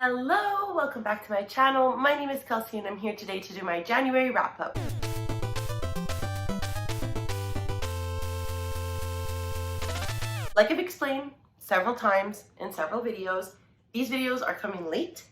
Hello, welcome back to my channel. My name is Kelsey and I'm here today to do my January wrap-up. Like I've explained several times in several videos, these videos are coming late.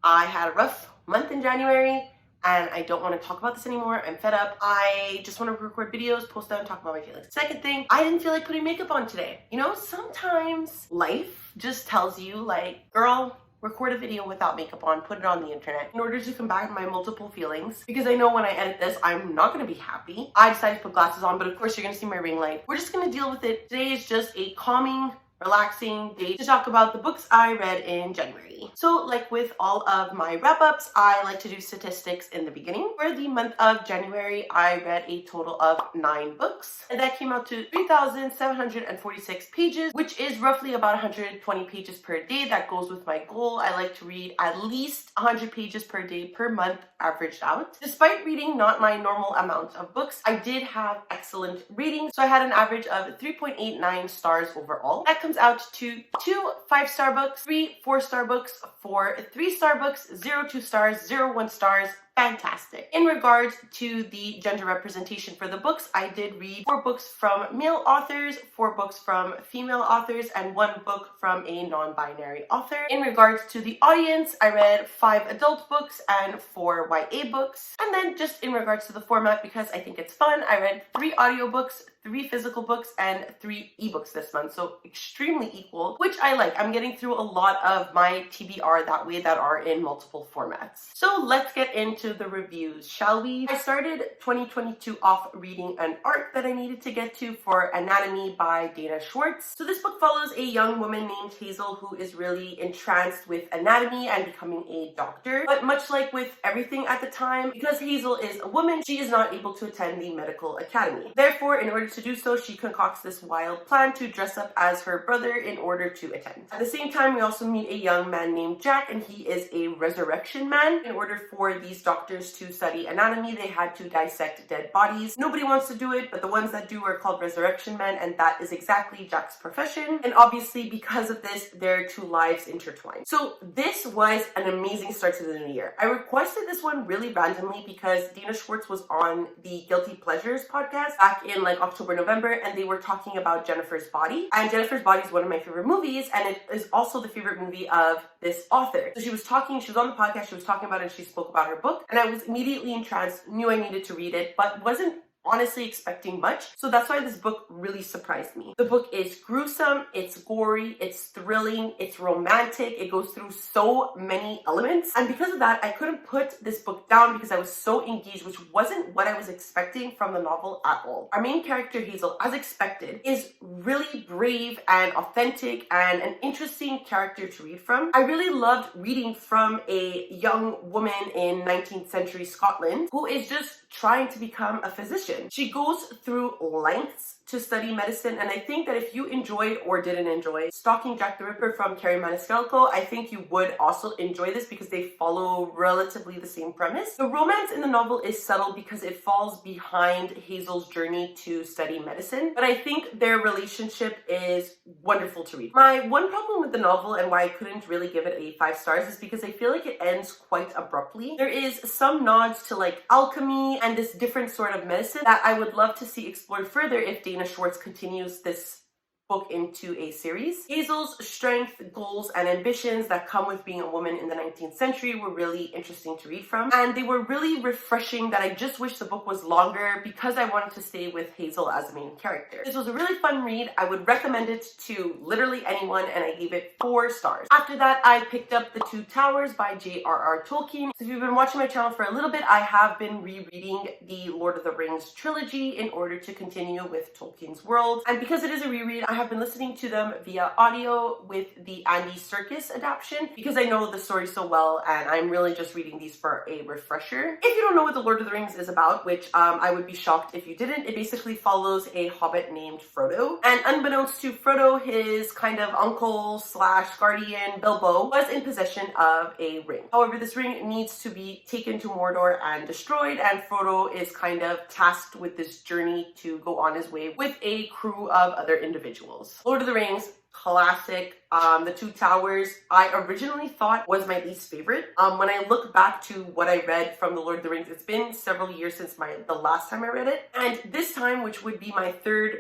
I had a rough month in January and I don't want to talk about this anymore. I'm fed up. I just want to record videos, post them, and talk about my feelings. Second thing, I didn't feel like putting makeup on today. You know, sometimes life just tells you like, girl, record a video without makeup on, put it on the internet in order to combat my multiple feelings, because I know when I edit this, I'm not going to be happy. I decided to put glasses on, but of course you're going to see my ring light. We're just going to deal with it. Today is just a calming, relaxing day to talk about the books I read in January. So like with all of my wrap-ups, I like to do statistics in the beginning. For the month of January, I read a total of 9 books, and that came out to 3,746 pages, which is roughly about 120 pages per day. That goes with my goal. I like to read at least 100 pages per day per month, averaged out. Despite reading not my normal amount of books, I did have excellent ratings. So I had an average of 3.89 stars overall. That comes out to 2 5-star books, 3 4-star books, 4 3-star books, 0 2 stars, 0 1 stars. Fantastic. In regards to the gender representation for the books, I did read 4 books from male authors, 4 books from female authors, and 1 book from a non-binary author. In regards to the audience, I read 5 adult books and 4 YA books. And then just in regards to the format, because I think it's fun, I read 3 audiobooks, 3 physical books, and 3 ebooks this month. So extremely equal, which I like. I'm getting through a lot of my TBR that way that are in multiple formats. So let's get into the reviews, shall we? I started 2022 off reading an arc that I needed to get to for Anatomy by Dana Schwartz. So this book follows a young woman named Hazel who is really entranced with anatomy and becoming a doctor. But much like with everything at the time, because Hazel is a woman, she is not able to attend the medical academy. Therefore, in order to do so, she concocts this wild plan to dress up as her brother in order to attend. At the same time, we also meet a young man named Jack, and he is a resurrection man. In order for these doctors to study anatomy, they had to dissect dead bodies. Nobody wants to do it, but the ones that do are called resurrection men, and that is exactly Jack's profession. And obviously, because of this, their 2 lives intertwined. So this was an amazing start to the new year. I requested this one really randomly because Dana Schwartz was on the Guilty Pleasures podcast back in like October, November, and they were talking about Jennifer's Body. And Jennifer's Body is one of my favorite movies, and it is also the favorite movie of this author. So she was on the podcast, she was talking about it, and she spoke about her book, and I was immediately entranced, knew I needed to read it, but wasn't honestly expecting much. So that's why this book really surprised me. The book is gruesome, it's gory, it's thrilling, it's romantic, it goes through so many elements. And because of that, I couldn't put this book down because I was so engaged, which wasn't what I was expecting from the novel at all. Our main character, Hazel, as expected, is really brave and authentic and an interesting character to read from. I really loved reading from a young woman in 19th century Scotland who is just trying to become a physician. She goes through lengths to study medicine, and I think that if you enjoyed or didn't enjoy Stalking Jack the Ripper from Carrie Maniscalco, I think you would also enjoy this because they follow relatively the same premise. The romance in the novel is subtle because it falls behind Hazel's journey to study medicine, but I think their relationship is wonderful to read. My one problem with the novel and why I couldn't really give it a 5 stars is because I feel like it ends quite abruptly. There is some nods to like alchemy and this different sort of medicine that I would love to see explored further if Dana Schwartz continues this book into a series. Hazel's strength, goals, and ambitions that come with being a woman in the 19th century were really interesting to read from, and they were really refreshing that I just wish the book was longer because I wanted to stay with Hazel as the main character. This was a really fun read. I would recommend it to literally anyone, and I gave it 4 stars. After that, I picked up The 2 Towers by J.R.R. Tolkien. So if you've been watching my channel for a little bit, I have been rereading the Lord of the Rings trilogy in order to continue with Tolkien's world, and because it is a reread, I have been listening to them via audio with the Andy Serkis adaptation because I know the story so well, and I'm really just reading these for a refresher. If you don't know what the Lord of the Rings is about, which I would be shocked if you didn't, it basically follows a hobbit named Frodo, and unbeknownst to Frodo, his kind of uncle slash guardian Bilbo was in possession of a ring. However, this ring needs to be taken to Mordor and destroyed, and Frodo is kind of tasked with this journey to go on his way with a crew of other individuals. Lord of the Rings classic. The Two Towers, I originally thought was my least favorite. When I look back to what I read from The Lord of the Rings, it's been several years since the last time I read it. And this time, which would be my third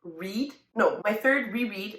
reread,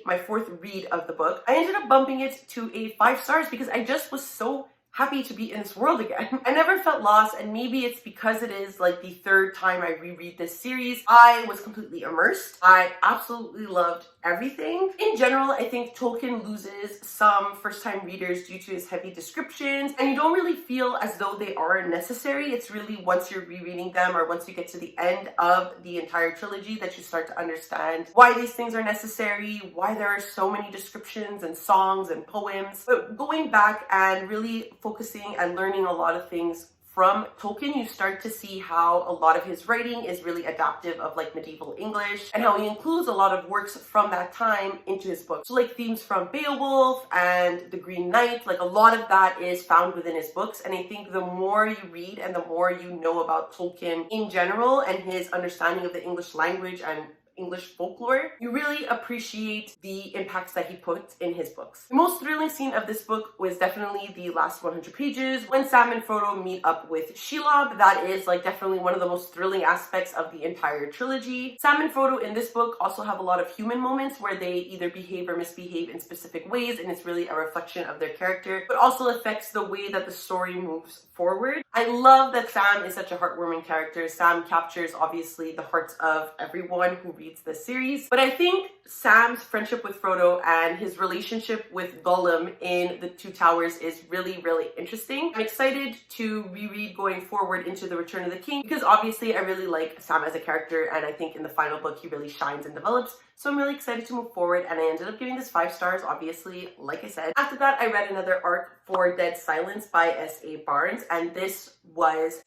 my fourth read of the book, I ended up bumping it to a 5 stars because I just was so happy to be in this world again. I never felt lost, and maybe it's because it is like the third time I reread this series. I was completely immersed. I absolutely loved everything. In general, I think Tolkien loses some first-time readers due to his heavy descriptions, and you don't really feel as though they are necessary. It's really once you're rereading them or once you get to the end of the entire trilogy that you start to understand why these things are necessary, why there are so many descriptions and songs and poems. But going back and really focusing and learning a lot of things from Tolkien, you start to see how a lot of his writing is really adaptive of like medieval English and how he includes a lot of works from that time into his book. So like themes from Beowulf and the Green Knight, like a lot of that is found within his books. And I think the more you read and the more you know about Tolkien in general and his understanding of the English language and English folklore, you really appreciate the impacts that he put in his books. The most thrilling scene of this book was definitely the last 100 pages when Sam and Frodo meet up with Shelob. That is like definitely one of the most thrilling aspects of the entire trilogy. Sam and Frodo in this book also have a lot of human moments where they either behave or misbehave in specific ways, and it's really a reflection of their character, but also affects the way that the story moves forward. I love that Sam is such a heartwarming character. Sam captures obviously the hearts of everyone who reads this series, but I think Sam's friendship with Frodo and his relationship with Gollum in The Two Towers is really, really interesting. I'm excited to reread going forward into The Return of the King because obviously I really like Sam as a character, and I think in the final book he really shines and develops. So I'm really excited to move forward, and I ended up giving this 5 stars, obviously, like I said. After that, I read another arc for Dead Silence by S.A. Barnes, and this was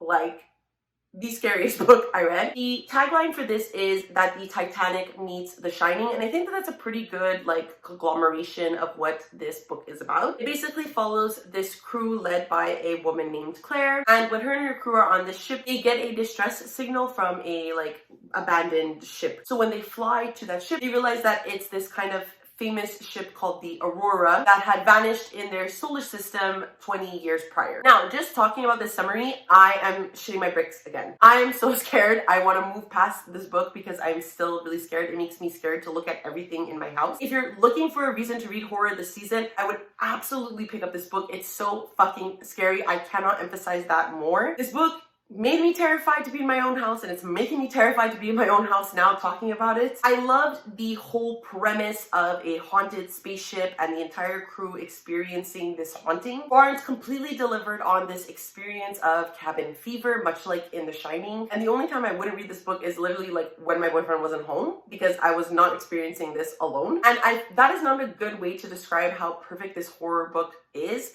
like the scariest book I read. The tagline for this is that the Titanic meets The Shining, and I think that that's a pretty good like conglomeration of what this book is about. It basically follows this crew led by a woman named Claire, and when her and her crew are on this ship, they get a distress signal from a like abandoned ship. So when they fly to that ship, they realize that it's this kind of famous ship called the Aurora that had vanished in their solar system 20 years prior. Now, just talking about this summary, I am shitting my bricks again. I am so scared. I want to move past this book because I'm still really scared. It makes me scared to look at everything in my house. If you're looking for a reason to read horror this season, I would absolutely pick up this book. It's so fucking scary. I cannot emphasize that more. This book made me terrified to be in my own house, and it's making me terrified to be in my own house now talking about it. I loved the whole premise of a haunted spaceship and the entire crew experiencing this haunting. Barnes completely delivered on this experience of cabin fever, much like in The Shining. And the only time I wouldn't read this book is literally like when my boyfriend wasn't home, because I was not experiencing this alone. And that is not a good way to describe how perfect this horror book is.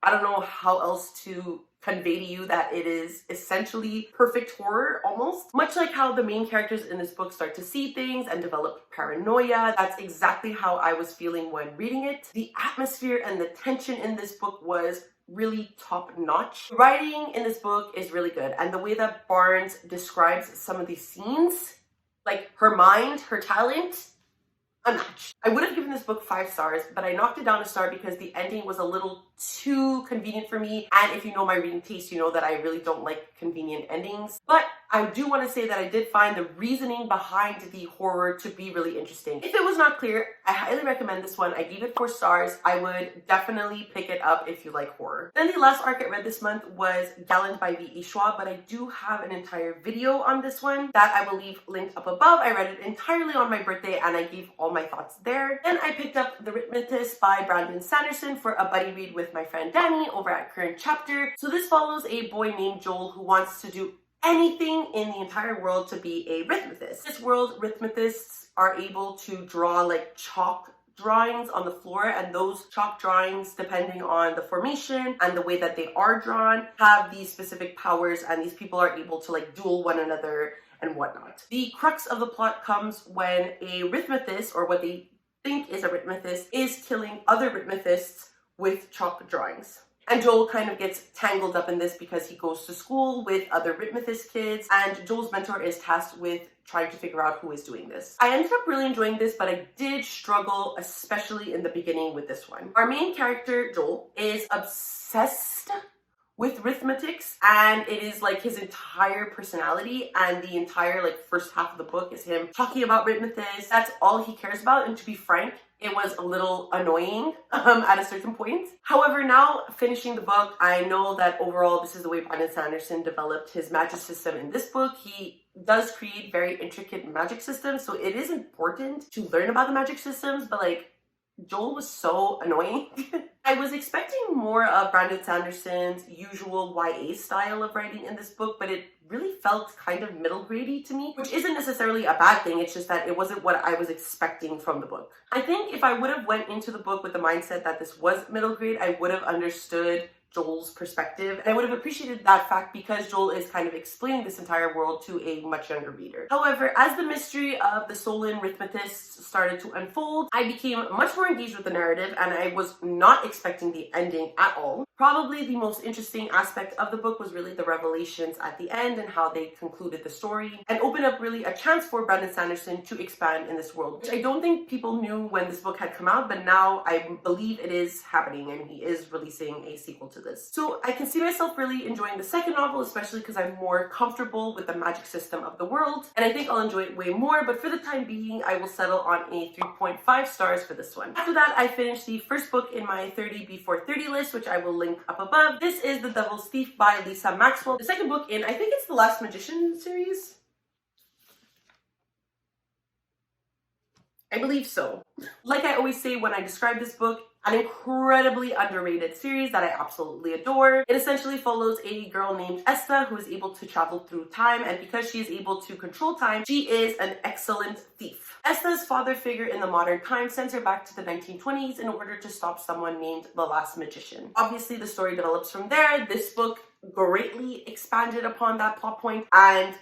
I don't know how else to convey to you that it is essentially perfect horror, almost. Much like how the main characters in this book start to see things and develop paranoia. That's exactly how I was feeling when reading it. The atmosphere and the tension in this book was really top-notch. The writing in this book is really good, and the way that Barnes describes some of these scenes, like her mind, her talent, unmatched. I would have given this book 5 stars, but I knocked it down a star because the ending was a little too convenient for me. And if you know my reading taste, you know that I really don't like convenient endings. But I do want to say that I did find the reasoning behind the horror to be really interesting. If it was not clear, I highly recommend this one. I gave it 4 stars. I would definitely pick it up if you like horror. Then the last arc I read this month was Gallant by V.E. Schwab, but I do have an entire video on this one that I will leave linked up above. I read it entirely on my birthday and I gave all my thoughts there. Then I picked up The Rhythmicist by Brandon Sanderson for a buddy read with my friend Danny over at Current Chapter. So this follows a boy named Joel who wants to do anything in the entire world to be a rhythmicist. In this world, rhythmicists are able to draw like chalk drawings on the floor, and those chalk drawings, depending on the formation and the way that they are drawn, have these specific powers, and these people are able to like duel one another and whatnot. The crux of the plot comes when a rhythmicist, or what they think is a rhythmicist, is killing other rhythmists with chalk drawings. And Joel kind of gets tangled up in this because he goes to school with other rhythmicist kids, and Joel's mentor is tasked with trying to figure out who is doing this. I ended up really enjoying this, but I did struggle, especially in the beginning with this one. Our main character, Joel, is obsessed with rhythmetics, and it is like his entire personality, and the entire like first half of the book is him talking about rhythmetics. That's all he cares about, and to be frank, it was a little annoying at a certain point. However, now finishing the book, I know that overall this is the way Brandon Sanderson developed his magic system in this book. He does create very intricate magic systems, so it is important to learn about the magic systems, but like, Joel was so annoying. I was expecting more of Brandon Sanderson's usual YA style of writing in this book, but it really felt kind of middle grade-y to me, which isn't necessarily a bad thing. It's just that it wasn't what I was expecting from the book. I think if I would have went into the book with the mindset that this was middle grade, I would have understood Joel's perspective, and I would have appreciated that fact because Joel is kind of explaining this entire world to a much younger reader. However, as the mystery of the Solon rhythmicists started to unfold, I became much more engaged with the narrative, and I was not expecting the ending at all. Probably the most interesting aspect of the book was really the revelations at the end and how they concluded the story and opened up really a chance for Brandon Sanderson to expand in this world, which I don't think people knew when this book had come out, but now I believe it is happening and he is releasing a sequel to this. So I can see myself really enjoying the second novel, especially because I'm more comfortable with the magic system of the world, and I think I'll enjoy it way more, but for the time being, I will settle on a 3.5 stars for this one. After that, I finished the first book in my 30 before 30 list, which I will link up above. This is The Devil's Thief by Lisa Maxwell, the second book in, I think it's the Last Magician series. I believe so. Like I always say when I describe this book, an incredibly underrated series that I absolutely adore. It essentially follows a girl named Esta who is able to travel through time, and because she is able to control time, she is an excellent thief. Esta's father figure in the modern time sends her back to the 1920s in order to stop someone named the Last Magician. Obviously, the story develops from there. This book greatly expanded upon that plot point, and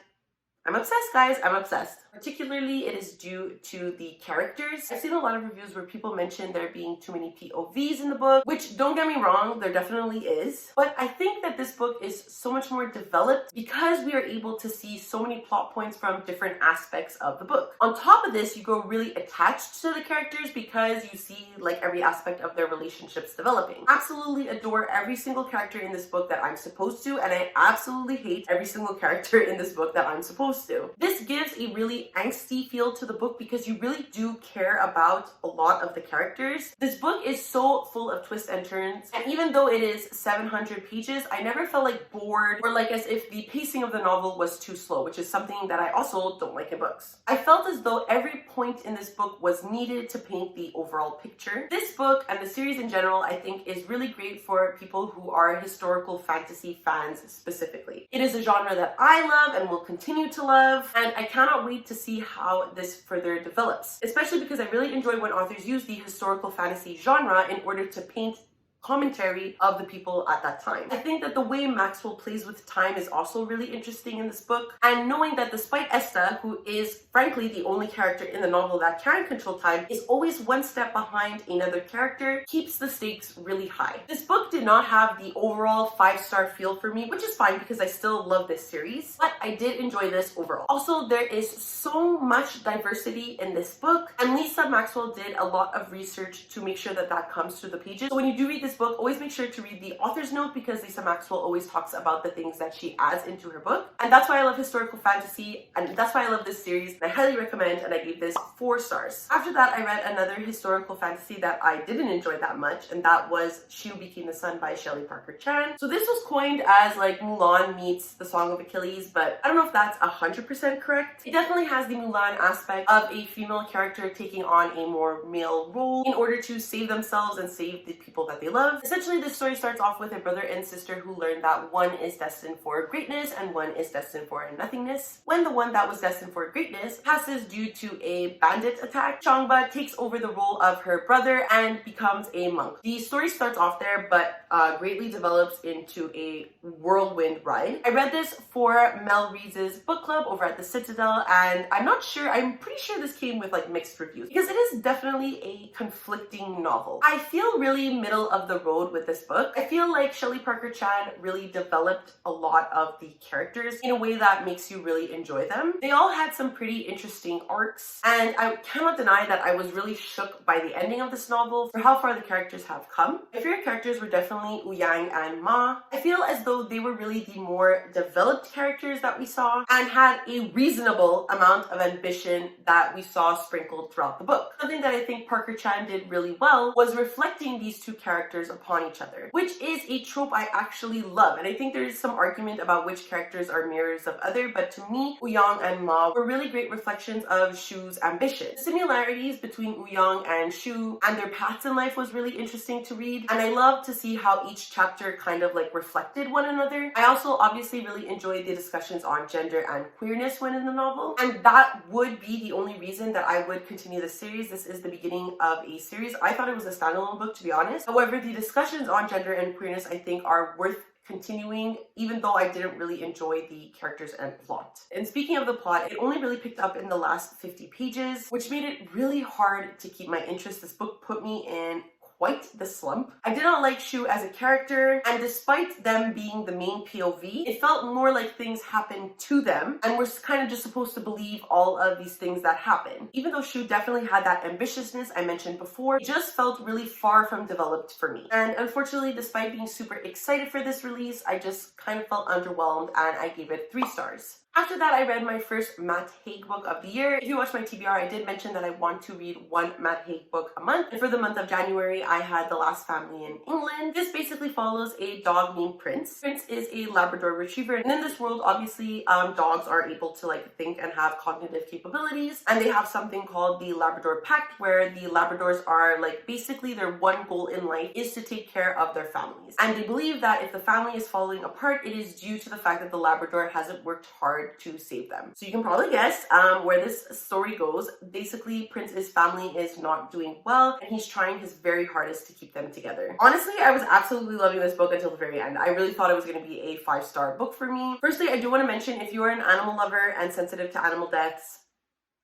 I'm obsessed, guys. I'm obsessed. Particularly, it is due to the characters. I've seen a lot of reviews where people mention there being too many POVs in the book, which, don't get me wrong, there definitely is. But I think that this book is so much more developed because we are able to see so many plot points from different aspects of the book. On top of this, you grow really attached to the characters because you see like every aspect of their relationships developing. Absolutely adore every single character in this book that I'm supposed to, and I absolutely hate every single character in this book that I'm supposed to. This gives a really angsty feel to the book because you really do care about a lot of the characters. This book is so full of twists and turns, and even though it is 700 pages, I never felt like bored or like as if the pacing of the novel was too slow, which is something that I also don't like in books. I felt as though every point in this book was needed to paint the overall picture. This book and the series in general, I think, is really great for people who are historical fantasy fans specifically. It is a genre that I love and will continue to love, and I cannot wait to see how this further develops, especially because I really enjoy when authors use the historical fantasy genre in order to paint commentary of the people at that time. I think that the way Maxwell plays with time is also really interesting in this book, and knowing that despite Esta, who is frankly the only character in the novel that can control time, is always one step behind another character, keeps the stakes really high. This book did not have the overall 5-star feel for me, which is fine because I still love this series, but I did enjoy this overall. Also, there is so much diversity in this book, and Lisa Maxwell did a lot of research to make sure that that comes through the pages. So when you do read this book, always make sure to read the author's note because Lisa Maxwell always talks about the things that she adds into her book. And that's why I love historical fantasy, and that's why I love this series, and I highly recommend, and I gave this 4 stars. After that, I read another historical fantasy that I didn't enjoy that much, and that was She Who Became the Sun by Shelley Parker Chan. So this was coined as like Mulan meets The Song of Achilles, but I don't know if that's 100% correct. It definitely has the Mulan aspect of a female character taking on a more male role in order to save themselves and save the people that they love. Essentially, this story starts off with a brother and sister who learn that one is destined for greatness and one is destined for nothingness. When the one that was destined for greatness passes due to a bandit attack, Changba takes over the role of her brother and becomes a monk. The story starts off there, but greatly develops into a whirlwind ride. I read this for Mel Reese's book club over at the Citadel, and I'm pretty sure this came with like mixed reviews because it is definitely a conflicting novel. I feel really middle of of the road with this book. I feel like Shelley Parker Chan really developed a lot of the characters in a way that makes you really enjoy them. They all had some pretty interesting arcs, and I cannot deny that I was really shook by the ending of this novel for how far the characters have come. My favorite characters were definitely Yang and Ma. I feel as though they were really the more developed characters that we saw and had a reasonable amount of ambition that we saw sprinkled throughout the book. Something that I think Parker Chan did really well was reflecting these two characters upon each other, which is a trope I actually love. And I think there is some argument about which characters are mirrors of other, but to me, Yang and Ma were really great reflections of Shu's ambition. The similarities between Yang and Shu and their paths in life was really interesting to read, and I love to see how each chapter kind of like reflected one another. I also obviously really enjoyed the discussions on gender and queerness when in the novel, and that would be the only reason that I would continue the series. This is the beginning of a series. I thought it was a standalone book, to be honest. However, the discussions on gender and queerness I think are worth continuing, even though I didn't really enjoy the characters and plot. And speaking of the plot, it only really picked up in the last 50 pages, which made it really hard to keep my interest. This book put me in quite the slump. I did not like Shu as a character, and despite them being the main POV, it felt more like things happened to them, and we're kind of just supposed to believe all of these things that happen. Even though Shu definitely had that ambitiousness I mentioned before, it just felt really far from developed for me. And unfortunately, despite being super excited for this release, I just kind of felt underwhelmed, and I gave it 3 stars. After that, I read my first Matt Haig book of the year. If you watched my TBR, I did mention that I want to read 1 Matt Haig book a month. And for the month of January, I had The Last Family in England. This basically follows a dog named Prince. Prince is a Labrador Retriever. And in this world, obviously, dogs are able to like think and have cognitive capabilities. And they have something called the Labrador Pact, where the Labradors are like basically their one goal in life is to take care of their families. And they believe that if the family is falling apart, it is due to the fact that the Labrador hasn't worked hard to save them. So you can probably guess where this story goes. Basically, Prince's family is not doing well, and he's trying his very hardest to keep them together. Honestly, I was absolutely loving this book until the very end. I really thought it was going to be a 5-star book for me. Firstly, I do want to mention, if you are an animal lover and sensitive to animal deaths,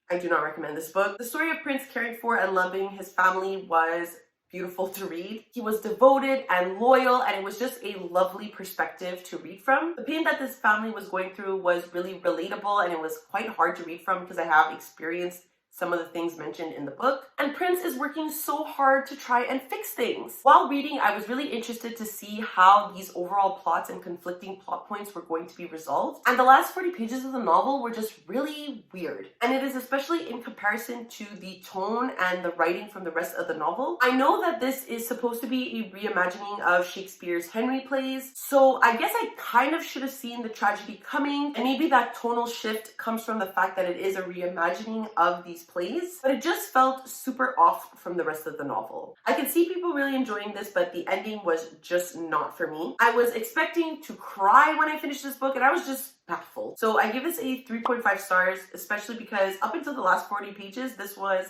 I do not recommend this book. The story of Prince caring for and loving his family was beautiful to read. He was devoted and loyal, and it was just a lovely perspective to read from. The pain that this family was going through was really relatable, and it was quite hard to read from because I have experienced some of the things mentioned in the book. And Prince is working so hard to try and fix things. While reading, I was really interested to see how these overall plots and conflicting plot points were going to be resolved. And the last 40 pages of the novel were just really weird. And it is especially in comparison to the tone and the writing from the rest of the novel. I know that this is supposed to be a reimagining of Shakespeare's Henry plays, so I guess I kind of should have seen the tragedy coming, and maybe that tonal shift comes from the fact that it is a reimagining of these plays, but it just felt super off from the rest of the novel. I can see people really enjoying this, but the ending was just not for me. I was expecting to cry when I finished this book, and I was just baffled. So I give this a 3.5 stars, especially because up until the last 40 pages, this was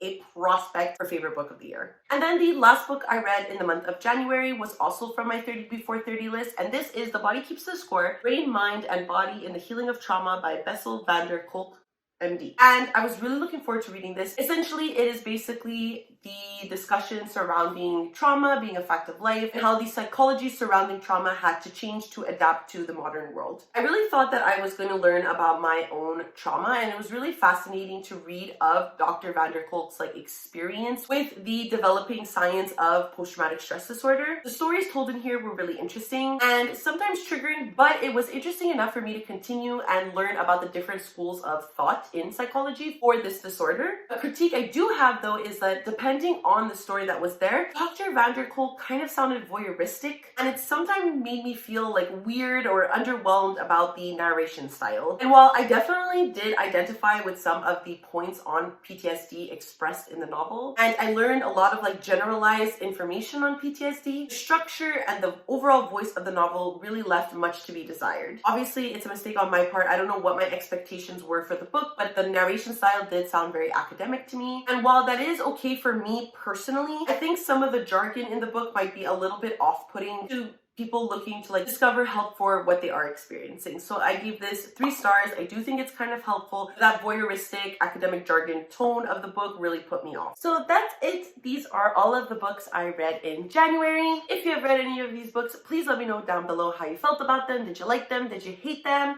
a prospect for favorite book of the year. And then the last book I read in the month of January was also from my 30 Before 30 list, and this is The Body Keeps the Score, Brain, Mind, and Body in the Healing of Trauma by Bessel van der Kolk, MD. And I was really looking forward to reading this. Essentially, it is basically the discussion surrounding trauma being a fact of life and how the psychology surrounding trauma had to change to adapt to the modern world. I really thought that I was going to learn about my own trauma, and it was really fascinating to read of Dr. van der Kolk's experience with the developing science of post-traumatic stress disorder. The stories told in here were really interesting and sometimes triggering, but it was interesting enough for me to continue and learn about the different schools of thought in psychology for this disorder. A critique I do have, though, is that depending on the story that was there, Dr. van der Kolk kind of sounded voyeuristic, and it sometimes made me feel weird or underwhelmed about the narration style. And while I definitely did identify with some of the points on PTSD expressed in the novel, and I learned a lot of generalized information on PTSD, the structure and the overall voice of the novel really left much to be desired. Obviously, it's a mistake on my part. I don't know what my expectations were for the book, but the narration style did sound very academic to me. And while that is okay for me personally, I think some of the jargon in the book might be a little bit off-putting to people looking to like discover help for what they are experiencing. So I gave this 3 stars. I do think it's kind of helpful. That voyeuristic academic jargon tone of the book really put me off. So that's it. These are all of the books I read in January. If you have read any of these books, please let me know down below how you felt about them. Did you like them? Did you hate them?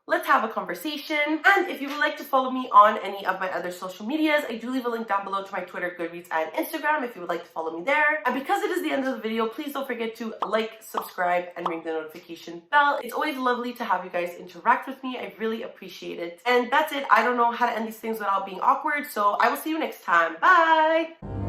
Let's have a conversation. And if you would like to follow me on any of my other social medias, I do leave a link down below to my Twitter, Goodreads, and Instagram if you would like to follow me there. And because it is the end of the video, please don't forget to like, subscribe, and ring the notification bell. It's always lovely to have you guys interact with me. I really appreciate it. And that's it. I don't know how to end these things without being awkward, so I will see you next time. Bye!